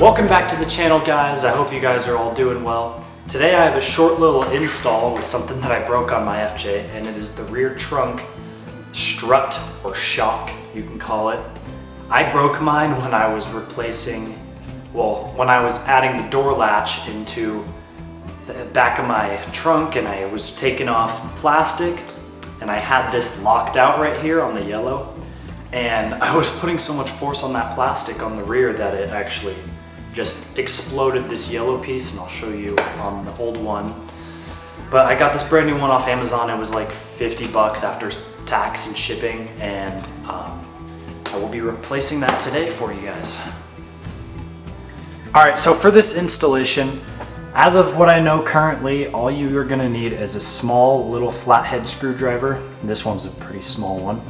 Welcome back to the channel, guys. I hope you guys are all doing well. Today I have a short little install with something that I broke on my FJ, and it is the rear trunk strut or shock, you can call it. I broke mine when I was when I was adding the door latch into the back of my trunk, and I was taking off plastic, and I had this locked out right here on the yellow, and I was putting so much force on that plastic on the rear that it actually just exploded this yellow piece, and I'll show you on the old one. But I got this brand new one off Amazon. It was like 50 bucks after tax and shipping, and I will be replacing that today for you guys. All right, so for this installation, as of what I know currently, all you are gonna need is a small little flathead screwdriver. This one's a pretty small one.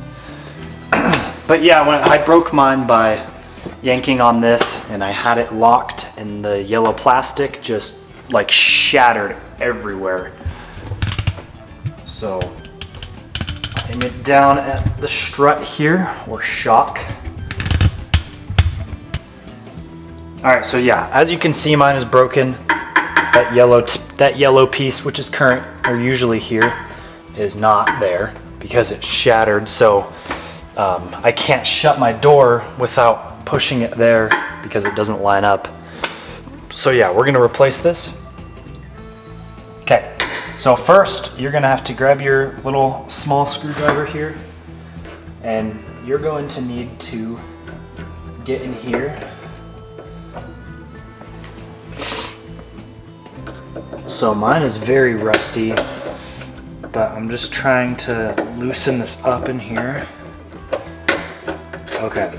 But yeah, when I broke mine by yanking on this, and I had it locked, and the yellow plastic just like shattered everywhere. So aim it down at the strut here, or shock. All right, so yeah, as you can see, mine is broken. That yellow piece, which is current or usually here, is not there because it shattered. So I can't shut my door without pushing it there because it doesn't line up. So yeah, we're gonna replace this. Okay, so first you're gonna have to grab your little small screwdriver here, and you're going to need to get in here. So mine is very rusty, but I'm just trying to loosen this up in here. Okay.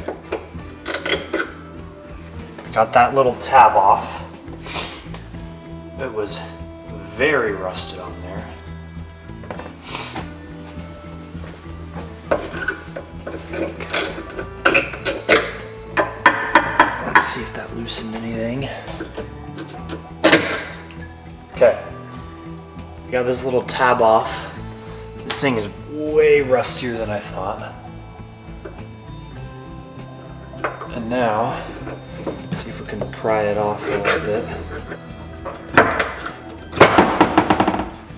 Got that little tab off. It was very rusted on there. Okay. Let's see if that loosened anything. Okay. Got this little tab off. This thing is way rustier than I thought. And now, see if we can pry it off a little bit.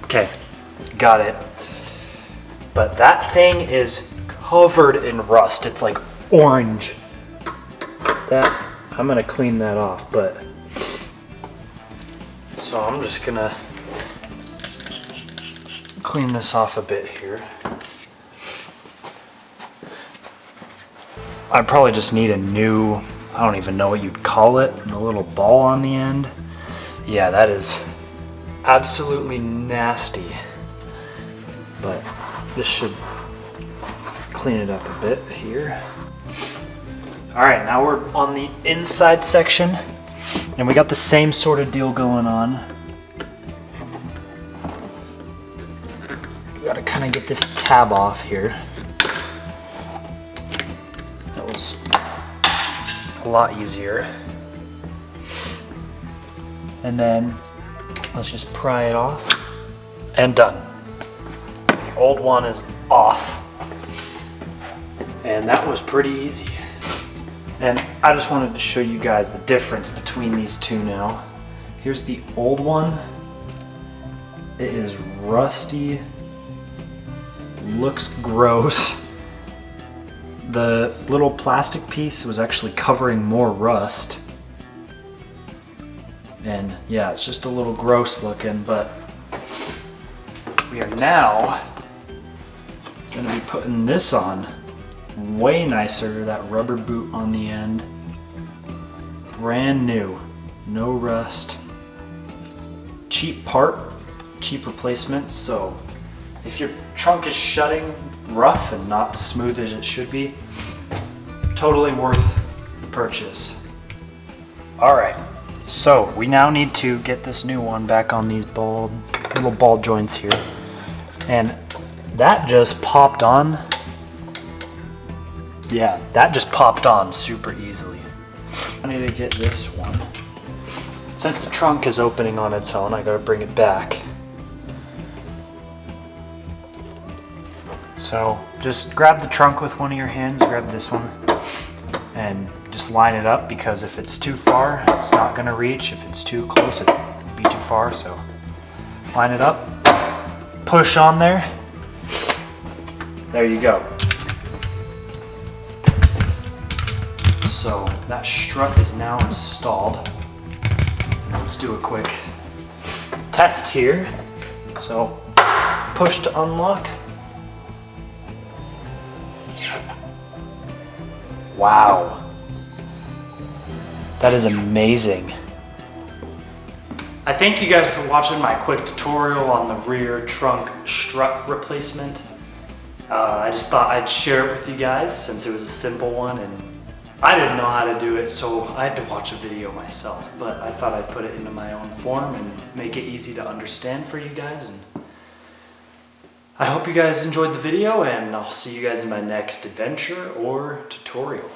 Okay, got it. But that thing is covered in rust. It's like orange. I'm gonna clean that off, but so I'm just gonna clean this off a bit here. I probably just need a new, I don't even know what you'd call it, a little ball on the end. Yeah, that is absolutely nasty. But this should clean it up a bit here. All right, now we're on the inside section, and we got the same sort of deal going on. We gotta kind of get this tab off here. That was a lot easier. And then let's just pry it off, and done. The old one is off, and that was pretty easy. And I just wanted to show you guys the difference between these two now. Here's the old one. It is rusty, looks gross. The little plastic piece was actually covering more rust. And yeah, it's just a little gross looking, but we are now gonna be putting this on. Way nicer, that rubber boot on the end. Brand new, no rust. Cheap part, cheap replacement, so if your trunk is shutting rough and not as smooth as it should be, totally worth the purchase. All right, so we now need to get this new one back on these little ball joints here. And that just popped on. Yeah, that just popped on super easily. I need to get this one. Since the trunk is opening on its own, I gotta bring it back. So just grab the trunk with one of your hands, grab this one, and just Just line it up, because if it's too far, it's not gonna reach. If it's too close, it'll be too far. So line it up, push on there. There you go. So that strut is now installed. And let's do a quick test here. So push to unlock. Wow. That is amazing. I thank you guys for watching my quick tutorial on the rear trunk strut replacement. I just thought I'd share it with you guys since it was a simple one, and I didn't know how to do it, so I had to watch a video myself, but I thought I'd put it into my own form and make it easy to understand for you guys. And I hope you guys enjoyed the video, and I'll see you guys in my next adventure or tutorial.